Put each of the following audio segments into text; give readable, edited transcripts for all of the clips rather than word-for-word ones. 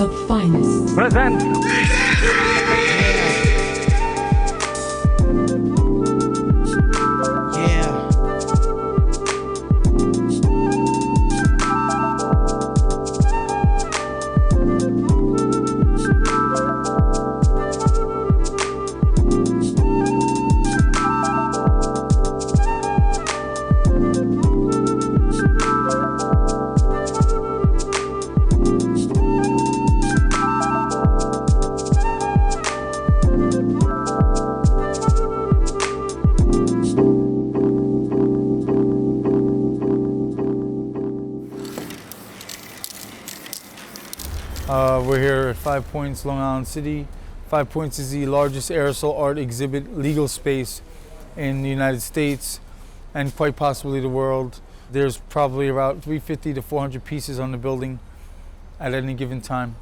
the finest. Present. We're here at 5 Pointz, Long Island City. 5 Pointz is the largest aerosol art exhibit legal space in the United States and quite possibly the world. There's probably about 350 to 400 pieces on the building at any given time.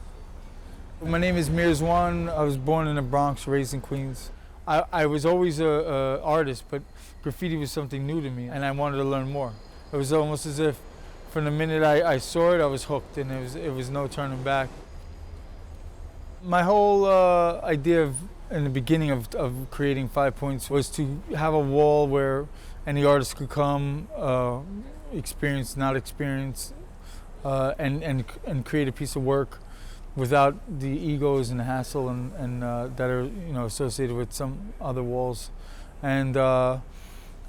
My name is Mirzwan. I was born in the Bronx, raised in Queens. I was always an artist, but graffiti was something new to me and I wanted to learn more. It was almost as if from the minute I saw it, I was hooked and it was no turning back. My whole idea in the beginning of creating 5 Pointz was to have a wall where any artist could come, experience, not experience, and create a piece of work without the egos and the hassle and that are associated with some other walls. And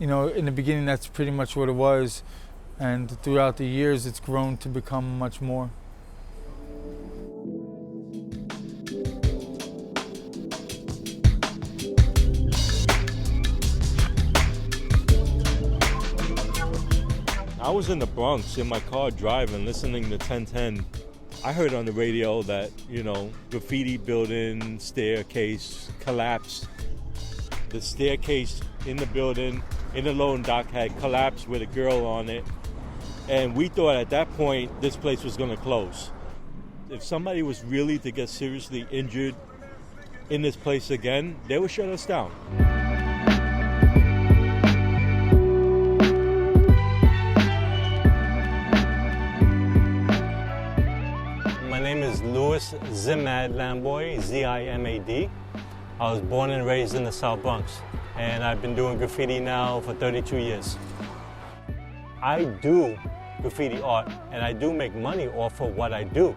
in the beginning, that's pretty much what it was. And throughout the years, it's grown to become much more. I was in the Bronx in my car driving, listening to 1010. I heard on the radio that, graffiti building staircase collapsed. The staircase in the building, in the loading dock, had collapsed with a girl on it. And we thought at that point this place was going to close. If somebody was really to get seriously injured in this place again, they would shut us down. My name is Louis Zimad Lamboy, Z-I-M-A-D. I was born and raised in the South Bronx, and I've been doing graffiti now for 32 years. I do graffiti art, and I do make money off of what I do.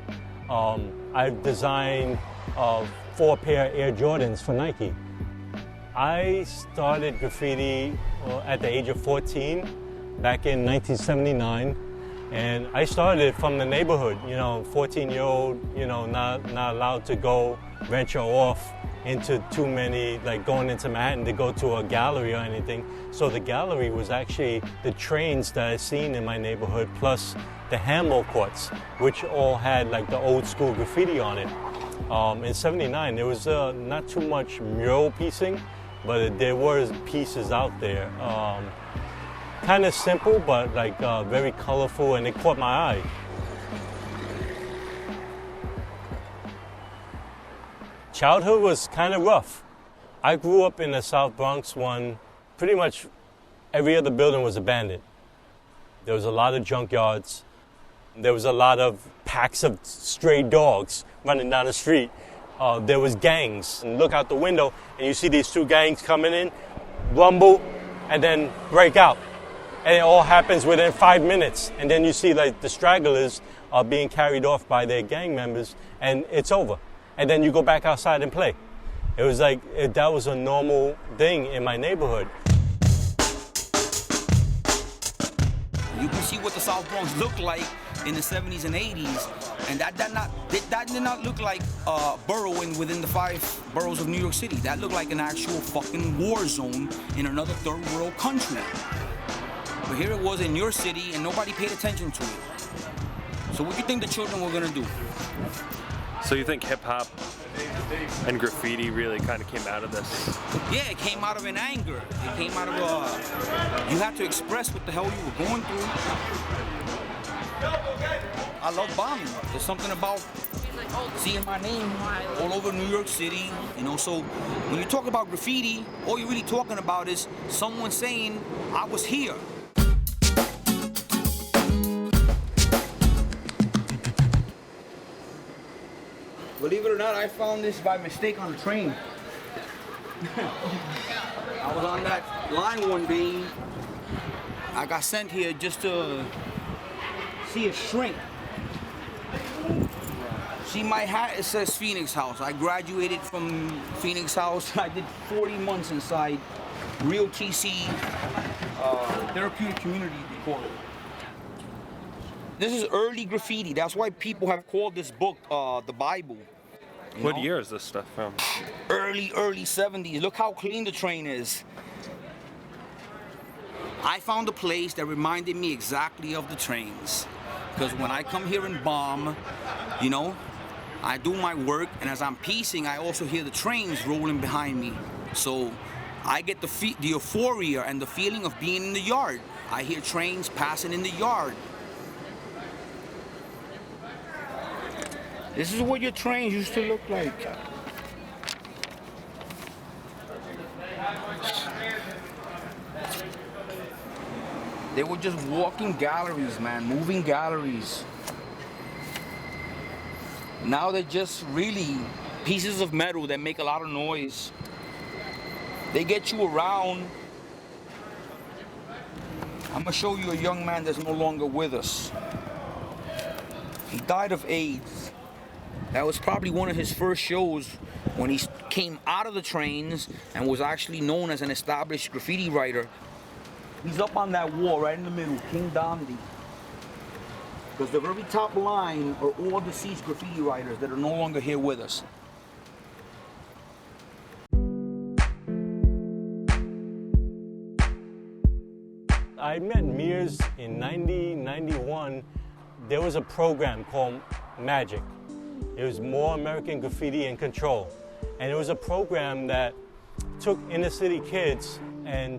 I've designed 4 pair Air Jordans for Nike. I started graffiti at the age of 14, back in 1979, and I started from the neighborhood. 14-year-old, not allowed to go venture off into too many, like going into Manhattan to go to a gallery or anything. So the gallery was actually the trains that I seen in my neighborhood, plus the handball courts, which all had like the old school graffiti on it. In '79, there was not too much mural piecing, but there were pieces out there. Kind of simple, but like very colorful, and it caught my eye. Childhood was kind of rough. I grew up in the South Bronx when pretty much every other building was abandoned. There was a lot of junkyards. There was a lot of packs of stray dogs running down the street. There was gangs. And look out the window and you see these 2 gangs coming in, rumble, and then break out. And it all happens within 5 minutes. And then you see like the stragglers are being carried off by their gang members, and it's over. And then you go back outside and play. It was like, that was a normal thing in my neighborhood. You can see what the South Bronx looked like in the 70s and 80s, and that did not look like burrowing within the 5 boroughs of New York City. That looked like an actual fucking war zone in another third world country. But here it was in your city, and nobody paid attention to it. So what do you think the children were gonna do? So you think hip-hop and graffiti really kind of came out of this? Yeah, it came out of an anger. It came out of you had to express what the hell you were going through. I love bombing. There's something about seeing my name all over New York City, so when you talk about graffiti, all you're really talking about is someone saying, I was here. Believe it or not, I found this by mistake on a train. I was on that line one day. I got sent here just to see a shrink. See my hat, it says Phoenix House. I graduated from Phoenix House. I did 40 months inside Real TC Therapeutic Community Court. This is early graffiti. That's why people have called this book the Bible. What year is this stuff from? Early 70s. Look how clean the train is. I found a place that reminded me exactly of the trains. Because when I come here and bomb, you know, I do my work, and as I'm piecing, I also hear the trains rolling behind me. So I get the euphoria and the feeling of being in the yard. I hear trains passing in the yard. This is what your trains used to look like. They were just walking galleries, man, moving galleries. Now they're just really pieces of metal that make a lot of noise. They get you around. I'm gonna show you a young man that's no longer with us. He died of AIDS. That was probably one of his first shows when he came out of the trains and was actually known as an established graffiti writer. He's up on that wall right in the middle, King Domdi. Because the very top line are all deceased graffiti writers that are no longer here with us. I met Mears in 91. There was a program called Magic. It was More American Graffiti in Control. And it was a program that took inner city kids and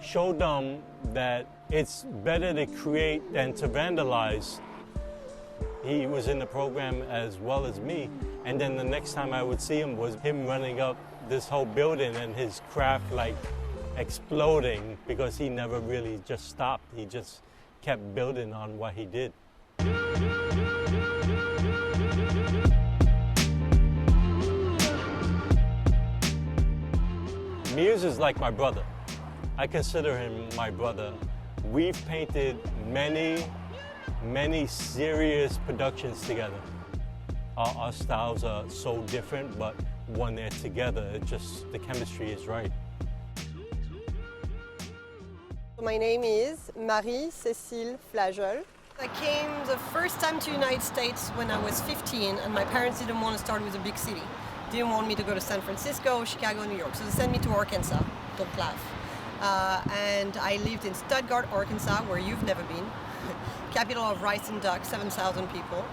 showed them that it's better to create than to vandalize. He was in the program as well as me. And then the next time I would see him was him running up this whole building and his craft like exploding because he never really just stopped. He just kept building on what he did. Mears is like my brother. I consider him my brother. We've painted many serious productions together. Our styles are so different, but when they're together, it just, the chemistry is right. My name is Marie-Cécile Flagel. I came the first time to the United States when I was 15, and my parents didn't want to start with a big city. Didn't want me to go to San Francisco, Chicago, New York. So they sent me to Arkansas, don't laugh. And I lived in Stuttgart, Arkansas, where you've never been. Capital of rice and duck, 7,000 people.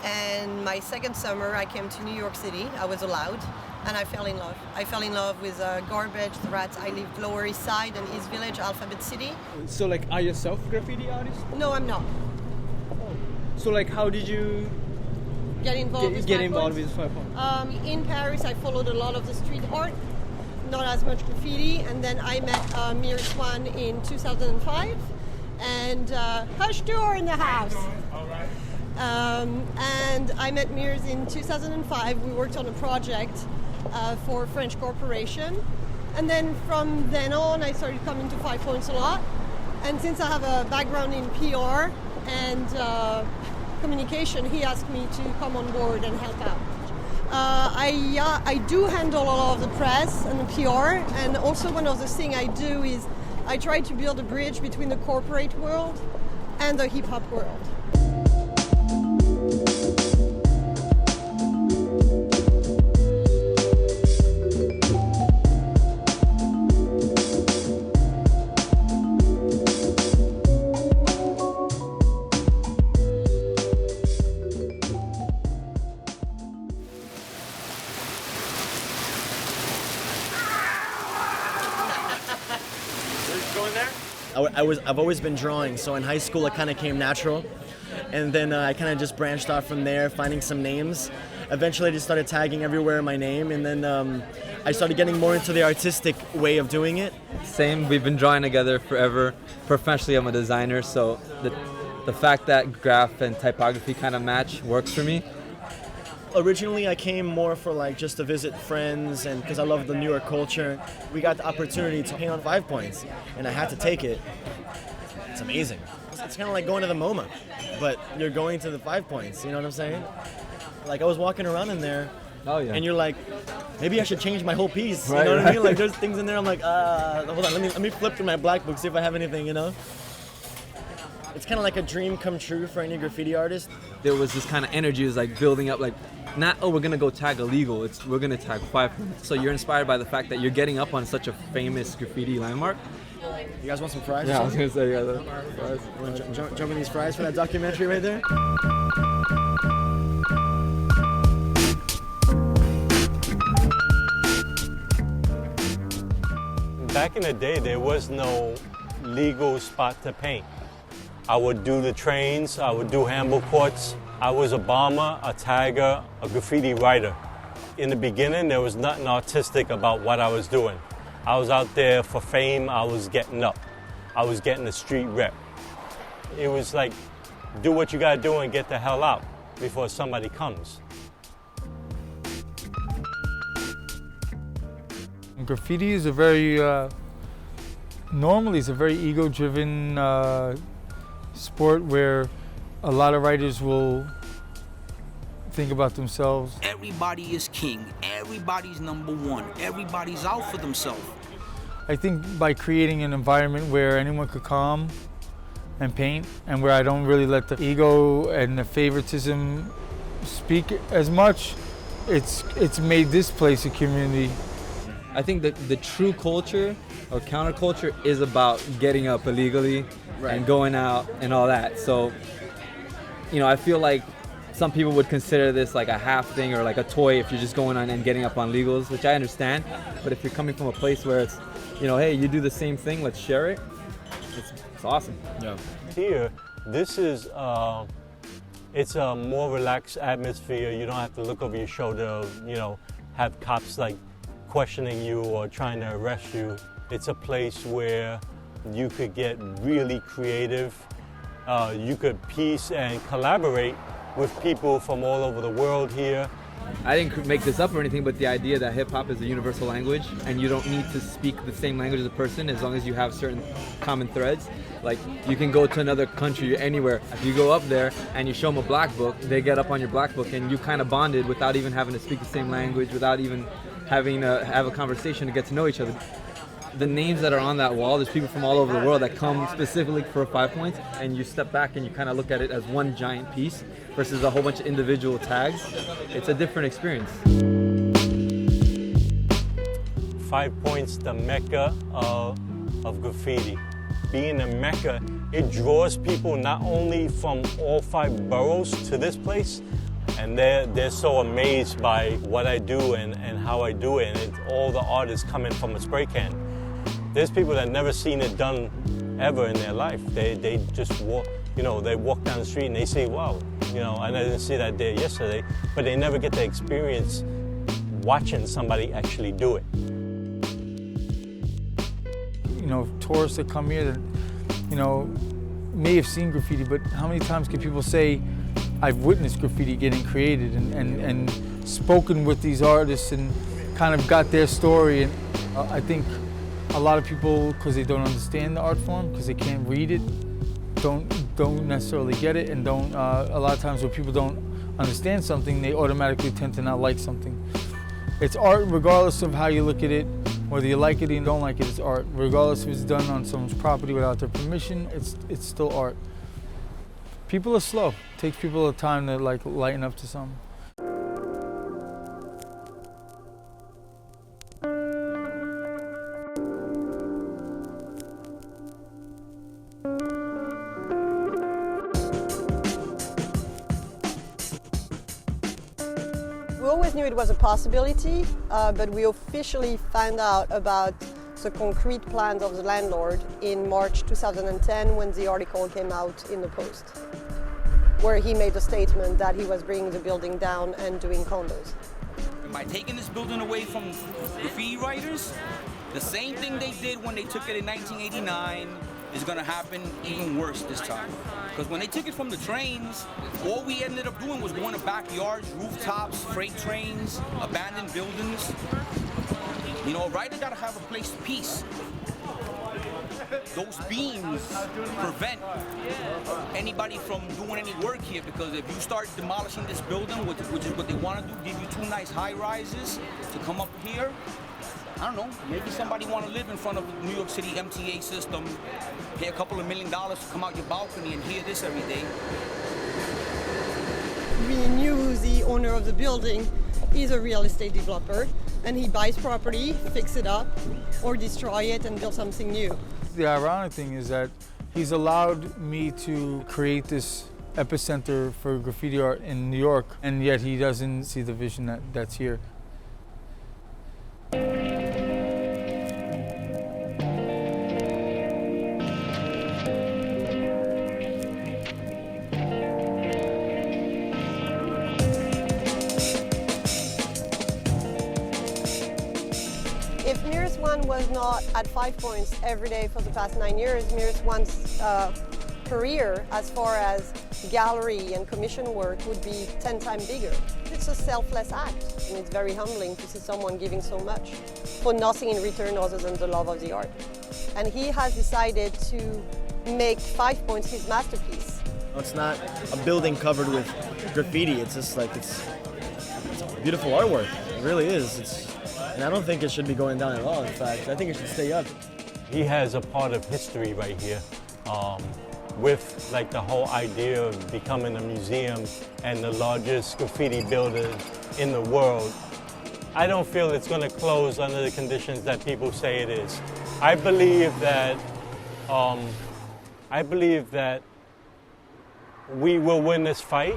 And my second summer, I came to New York City. I was allowed, and I fell in love. I fell in love with garbage, the rats. I lived Lower East Side and East Village, Alphabet City. So, like, are you yourself a graffiti artist? No, I'm not. So, like, how did you get involved with 5 Points? In Paris, I followed a lot of the street art, not as much graffiti, and then I met Mir Swan in 2005, and Hush Tour in the house. And I met Mears in 2005. We worked on a project for a French corporation, and then from then on, I started coming to 5 Points a lot. And since I have a background in PR and communication, he asked me to come on board and help out. I do handle a lot of the press and the PR, and also one of the things I do is I try to build a bridge between the corporate world and the hip-hop world. I've always been drawing, so in high school it kind of came natural, and then I kind of just branched off from there, finding some names. Eventually I just started tagging everywhere my name, and then I started getting more into the artistic way of doing it. Same, we've been drawing together forever. Professionally, I'm a designer, so the fact that graph and typography kind of match works for me. originally I came more for like just to visit friends and because I love the New York culture. We got the opportunity to paint on 5 Pointz and I had to take it. It's amazing. It's kind of like going to the MoMA, but you're going to the 5 Pointz, you know what I'm saying? Like I was walking around in there and you're like, maybe I should change my whole piece, you know what I mean? Like there's things in there I'm like, hold on, let me flip through my black book, see if I have anything, you know? It's kind of like a dream come true for any graffiti artist. There was this kind of energy, it was like building up, like not, oh, we're gonna go tag illegal, it's we're gonna tag 5 Pointz. So you're inspired by the fact that you're getting up on such a famous graffiti landmark. You guys want some fries? Yeah, I was gonna say, yeah, fries. You want to jump in these fries for that documentary right there? Back in the day, there was no legal spot to paint. I would do the trains, I would do handball courts. I was a bomber, a tagger, a graffiti writer. In the beginning, there was nothing artistic about what I was doing. I was out there for fame, I was getting up. I was getting the street rep. It was like, do what you gotta do and get the hell out before somebody comes. Graffiti is a very, normally it's a very ego-driven sport where a lot of writers will think about themselves. Everybody is king. Everybody's number one. Everybody's out for themselves. I think by creating an environment where anyone could come and paint and where I don't really let the ego and the favoritism speak as much, it's made this place a community. I think that the true culture or counterculture is about getting up illegally and going out and all that. So, you know, I feel like some people would consider this like a half thing or like a toy if you're just going on and getting up on legals, which I understand. But if you're coming from a place where it's, you know, hey, you do the same thing, let's share it, it's awesome. Yeah. Here, this is, it's a more relaxed atmosphere. You don't have to look over your shoulder, you know, have cops like questioning you or trying to arrest you. It's a place where you could get really creative. You could piece and collaborate with people from all over the world here. I didn't make this up or anything, but the idea that hip-hop is a universal language and you don't need to speak the same language as a person as long as you have certain common threads. Like, you can go to another country, anywhere. If you go up there and you show them a black book, they get up on your black book and you kind of bonded without even having to speak the same language, without even having to have a conversation to get to know each other. The names that are on that wall, there's people from all over the world that come specifically for 5 Pointz, and you step back and you kind of look at it as one giant piece versus a whole bunch of individual tags. It's a different experience. 5 Pointz, the mecca of graffiti. Being a mecca, it draws people not only from all 5 boroughs to this place, and they're so amazed by what I do and how I do it, and all the art is coming from a spray can. There's people that never seen it done ever in their life. They just walk, you know, they walk down the street and they say, wow, you know, and I didn't see that there yesterday, but they never get the experience watching somebody actually do it. You know, tourists that come here that, you know, may have seen graffiti, but how many times can people say, I've witnessed graffiti getting created and spoken with these artists and kind of got their story? And I think a lot of people, because they don't understand the art form, because they can't read it, don't necessarily get it, and don't. A lot of times when people don't understand something, they automatically tend to not like something. It's art regardless of how you look at it, whether you like it or you don't like it. It's art, regardless if it's done on someone's property without their permission. It's still art. People are slow. It takes people a time to like lighten up to something. We always knew it was a possibility, but we officially found out about the concrete plans of the landlord in March 2010 when the article came out in the Post, where he made a statement that he was bringing the building down and doing condos. By taking this building away from graffiti writers, the same thing they did when they took it in 1989, is gonna happen even worse this time. Because when they took it from the trains, all we ended up doing was going to backyards, rooftops, freight trains, abandoned buildings. You know, a writer gotta have a place of peace. Those beams prevent anybody from doing any work here, because if you start demolishing this building, which is what they want to do, give you 2 nice high rises to come up here, I don't know, maybe somebody want to live in front of the New York City MTA system, pay a couple of $1 million to come out your balcony and hear this every day. We knew who's the owner of the building. He's a real estate developer, and he buys property, fix it up, or destroy it and build something new. The ironic thing is that he's allowed me to create this epicenter for graffiti art in New York, and yet he doesn't see the vision that's here. If Mirrors One was not at 5 Points every day for the past 9 years, Mirrors One's career as far as gallery and commission work would be 10 times bigger. It's a selfless act, and it's very humbling to see someone giving so much for nothing in return other than the love of the art. And he has decided to make 5 Points his masterpiece. It's not a building covered with graffiti. It's just like, it's beautiful artwork. It really is. And I don't think it should be going down at all, in fact. I think it should stay up. He has a part of history right here, with like the whole idea of becoming a museum and the largest graffiti builder in the world. I don't feel it's going to close under the conditions that people say it is. I believe that we will win this fight.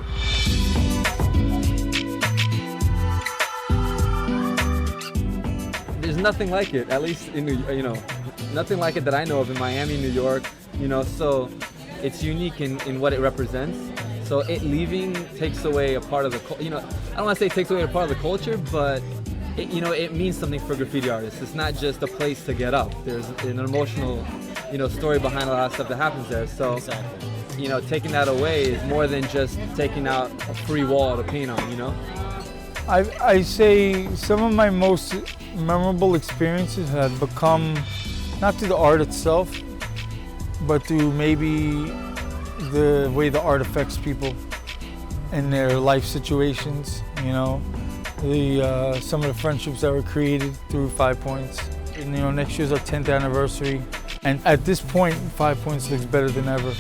There's nothing like it, at least in nothing like it that I know of in Miami, New York, so it's unique in what it represents. So it leaving takes away a part of the, I don't want to say it takes away a part of the culture, but it means something for graffiti artists. It's not just a place to get up. There's an emotional, story behind a lot of stuff that happens there. So, Exactly. Taking that away is more than just taking out a free wall to paint on, I say some of my most memorable experiences have become not through the art itself, but through maybe the way the art affects people in their life situations, some of the friendships that were created through 5 Points. And, next year's our 10th anniversary, and at this point, 5 Points looks better than ever.